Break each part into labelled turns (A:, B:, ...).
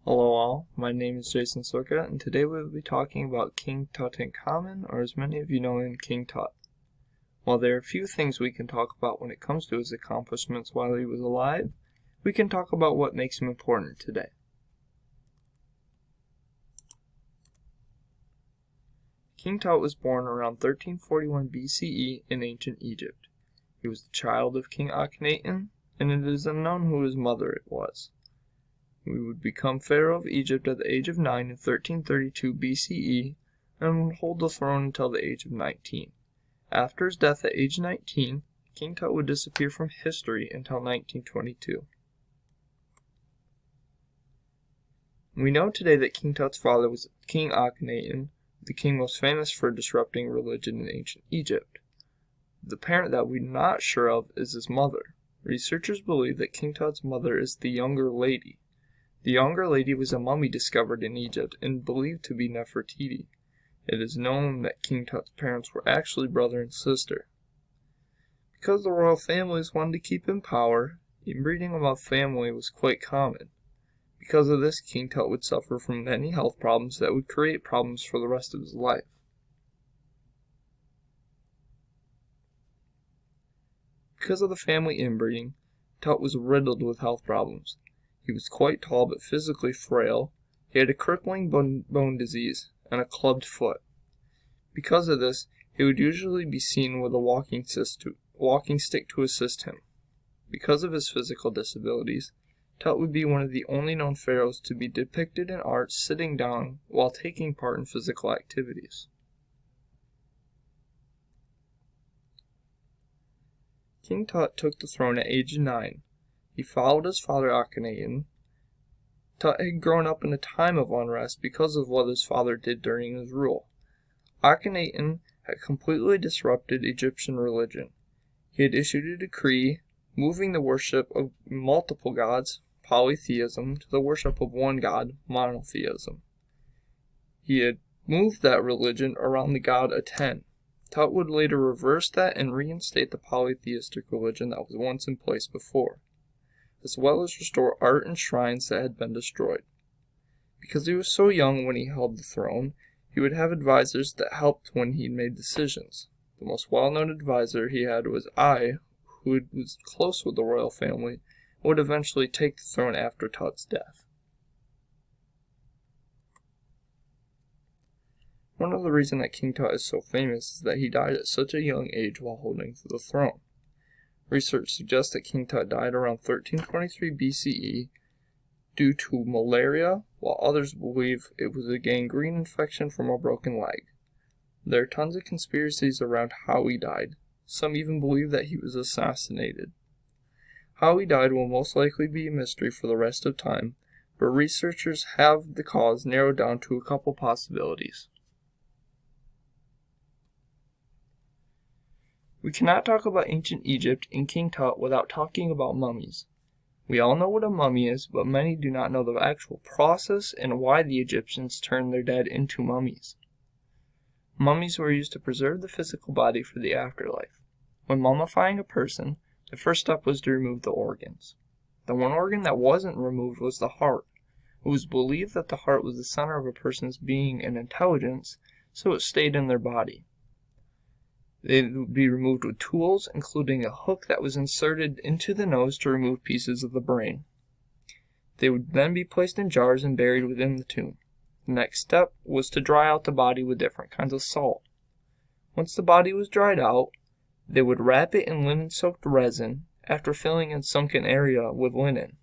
A: Hello all, my name is Jason Sorka, and today we will be talking about King Tutankhamen, or as many of you know him, King Tut. While there are a few things we can talk about when it comes to his accomplishments while he was alive, we can talk about what makes him important today. King Tut was born around 1341 BCE in ancient Egypt. He was the child of King Akhenaten, and it is unknown who his mother was. He would become Pharaoh of Egypt at the age of 9 in 1332 BCE and would hold the throne until the age of 19. After his death at age 19, King Tut would disappear from history until 1922. We know today that King Tut's father was King Akhenaten, the king most famous for disrupting religion in ancient Egypt. The parent that we're not sure of is his mother. Researchers believe that King Tut's mother is the Younger Lady. The Younger Lady was a mummy discovered in Egypt and believed to be Nefertiti. It is known that King Tut's parents were actually brother and sister. Because the royal families wanted to keep in power, inbreeding among family was quite common. Because of this, King Tut would suffer from many health problems that would create problems for the rest of his life. Because of the family inbreeding, Tut was riddled with health problems. He was quite tall but physically frail. He had a crippling bone disease and a clubbed foot. Because of this, he would usually be seen with a walking stick to assist him. Because of his physical disabilities, Tut would be one of the only known pharaohs to be depicted in art sitting down while taking part in physical activities. King Tut took the throne at age 9. He followed his father Akhenaten. Tut had grown up in a time of unrest because of what his father did during his rule. Akhenaten had completely disrupted Egyptian religion. He had issued a decree moving the worship of multiple gods, polytheism, to the worship of one god, monotheism. He had moved that religion around the god Aten. Tut would later reverse that and reinstate the polytheistic religion that was once in place before, as well as restore art and shrines that had been destroyed. Because he was so young when he held the throne, he would have advisors that helped when he made decisions. The most well-known advisor he had was Ai, who was close with the royal family and would eventually take the throne after Tut's death. One of the reasons that King Tut is so famous is that he died at such a young age while holding the throne. Research suggests that King Tut died around 1323 BCE due to malaria, while others believe it was a gangrene infection from a broken leg. There are tons of conspiracies around how he died. Some even believe that he was assassinated. How he died will most likely be a mystery for the rest of time, but researchers have the cause narrowed down to a couple possibilities. We cannot talk about ancient Egypt and King Tut without talking about mummies. We all know what a mummy is, but many do not know the actual process and why the Egyptians turned their dead into mummies. Mummies were used to preserve the physical body for the afterlife. When mummifying a person, the first step was to remove the organs. The one organ that wasn't removed was the heart. It was believed that the heart was the center of a person's being and intelligence, so it stayed in their body. They would be removed with tools, including a hook that was inserted into the nose to remove pieces of the brain. They would then be placed in jars and buried within the tomb. The next step was to dry out the body with different kinds of salt. Once the body was dried out, they would wrap it in linen-soaked resin after filling in sunken area with linen.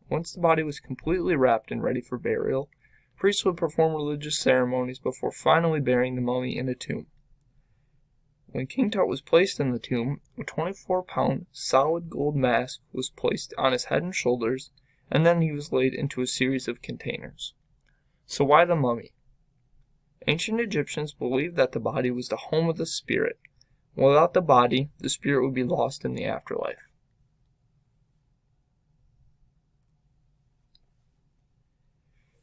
A: Once the body was completely wrapped and ready for burial, priests would perform religious ceremonies before finally burying the mummy in a tomb. When King Tut was placed in the tomb, a 24-pound solid gold mask was placed on his head and shoulders, and then he was laid into a series of containers. So why the mummy? Ancient Egyptians believed that the body was the home of the spirit. Without the body, the spirit would be lost in the afterlife.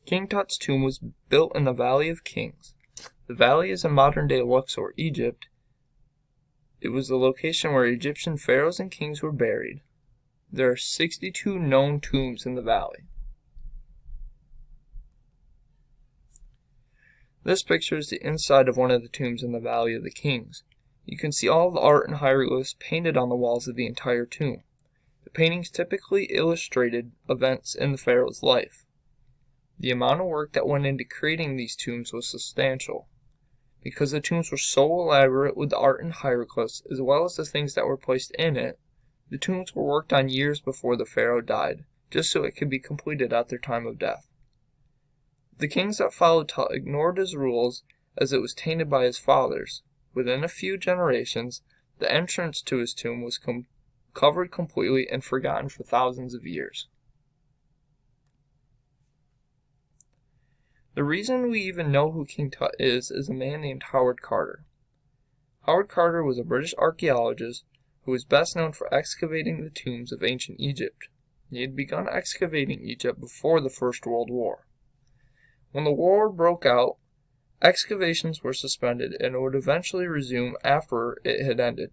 A: King Tut's tomb was built in the Valley of Kings. The valley is in modern-day Luxor, Egypt. It was the location where Egyptian pharaohs and kings were buried. There are 62 known tombs in the valley. This picture is the inside of one of the tombs in the Valley of the Kings. You can see all of the art and hieroglyphs painted on the walls of the entire tomb. The paintings typically illustrated events in the pharaoh's life. The amount of work that went into creating these tombs was substantial. Because the tombs were so elaborate with the art and hieroglyphs, as well as the things that were placed in it, the tombs were worked on years before the pharaoh died, just so it could be completed at their time of death. The kings that followed Tut ignored his rules as it was tainted by his fathers. Within a few generations, the entrance to his tomb was covered completely and forgotten for thousands of years. The reason we even know who King Tut is a man named Howard Carter. Howard Carter was a British archaeologist who was best known for excavating the tombs of ancient Egypt. He had begun excavating Egypt before the First World War. When the war broke out, excavations were suspended and would eventually resume after it had ended.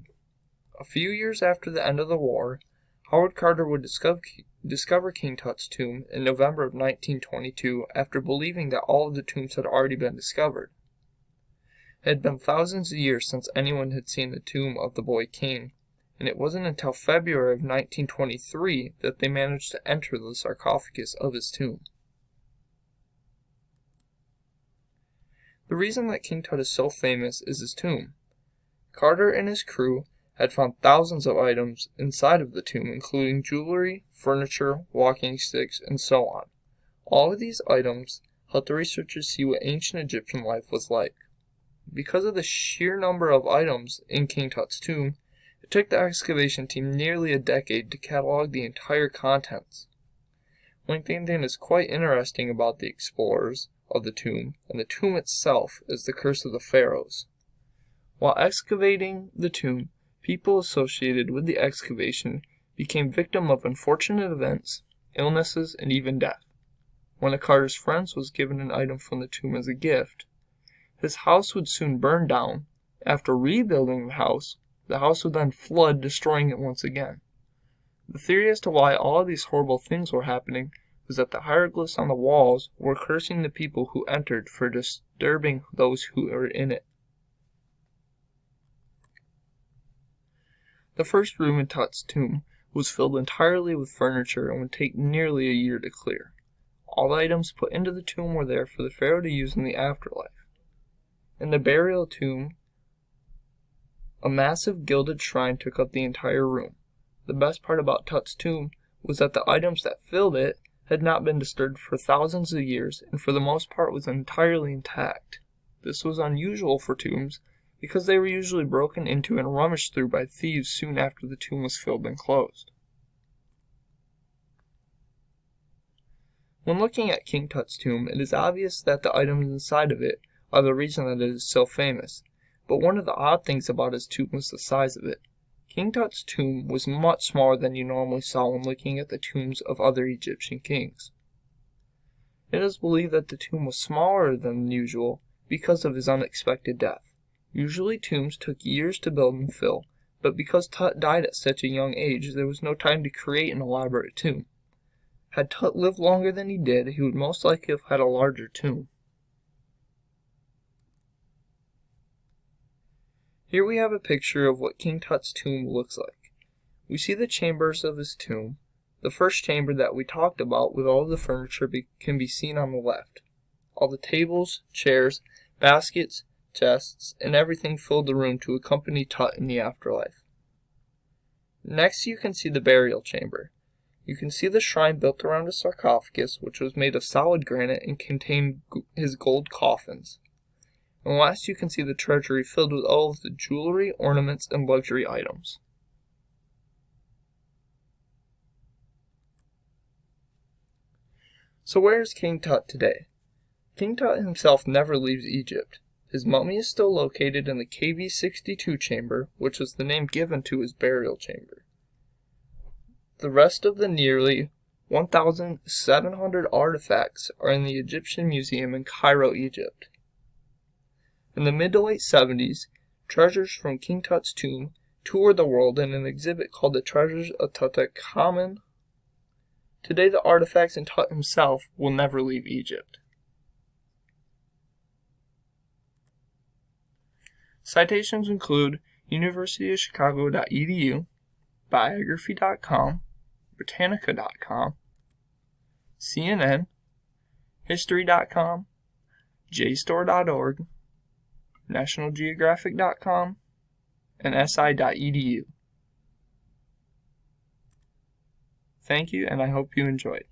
A: A few years after the end of the war, Howard Carter would discover King Tut's tomb in November of 1922 after believing that all of the tombs had already been discovered. It had been thousands of years since anyone had seen the tomb of the boy king, and it wasn't until February of 1923 that they managed to enter the sarcophagus of his tomb. The reason that King Tut is so famous is his tomb. Carter and his crew had found thousands of items inside of the tomb, including jewelry, furniture, walking sticks, and so on. All of these items helped the researchers see what ancient Egyptian life was like. Because of the sheer number of items in King Tut's tomb, it took the excavation team nearly a decade to catalog the entire contents. One thing that is quite interesting about the explorers of the tomb, and the tomb itself, is the curse of the pharaohs. While excavating the tomb, people associated with the excavation became victims of unfortunate events, illnesses, and even death. One of Carter's friends was given an item from the tomb as a gift. His house would soon burn down. After rebuilding the house would then flood, destroying it once again. The theory as to why all of these horrible things were happening was that the hieroglyphs on the walls were cursing the people who entered for disturbing those who were in it. The first room in Tut's tomb was filled entirely with furniture and would take nearly a year to clear. All the items put into the tomb were there for the pharaoh to use in the afterlife. In the burial tomb, a massive gilded shrine took up the entire room. The best part about Tut's tomb was that the items that filled it had not been disturbed for thousands of years and for the most part was entirely intact. This was unusual for tombs because they were usually broken into and rummaged through by thieves soon after the tomb was filled and closed. When looking at King Tut's tomb, it is obvious that the items inside of it are the reason that it is so famous, but one of the odd things about his tomb was the size of it. King Tut's tomb was much smaller than you normally saw when looking at the tombs of other Egyptian kings. It is believed that the tomb was smaller than usual because of his unexpected death. Usually tombs took years to build and fill, but because Tut died at such a young age, there was no time to create an elaborate tomb. Had Tut lived longer than he did, he would most likely have had a larger tomb. Here we have a picture of what King Tut's tomb looks like. We see the chambers of his tomb. The first chamber that we talked about with all of the furniture can be seen on the left. All the tables, chairs, baskets, chests, and everything filled the room to accompany Tut in the afterlife. Next you can see the burial chamber. You can see the shrine built around a sarcophagus which was made of solid granite and contained his gold coffins. And last you can see the treasury filled with all of the jewelry, ornaments, and luxury items. So where is King Tut today? King Tut himself never leaves Egypt. His mummy is still located in the KV-62 chamber, which was the name given to his burial chamber. The rest of the nearly 1,700 artifacts are in the Egyptian Museum in Cairo, Egypt. In the mid to late 70s, treasures from King Tut's tomb toured the world in an exhibit called the Treasures of Tutankhamen. Today the artifacts and Tut himself will never leave Egypt. Citations include universityofchicago.edu, biography.com, britannica.com, CNN, history.com, JSTOR.org, nationalgeographic.com, and si.edu. Thank you, and I hope you enjoyed.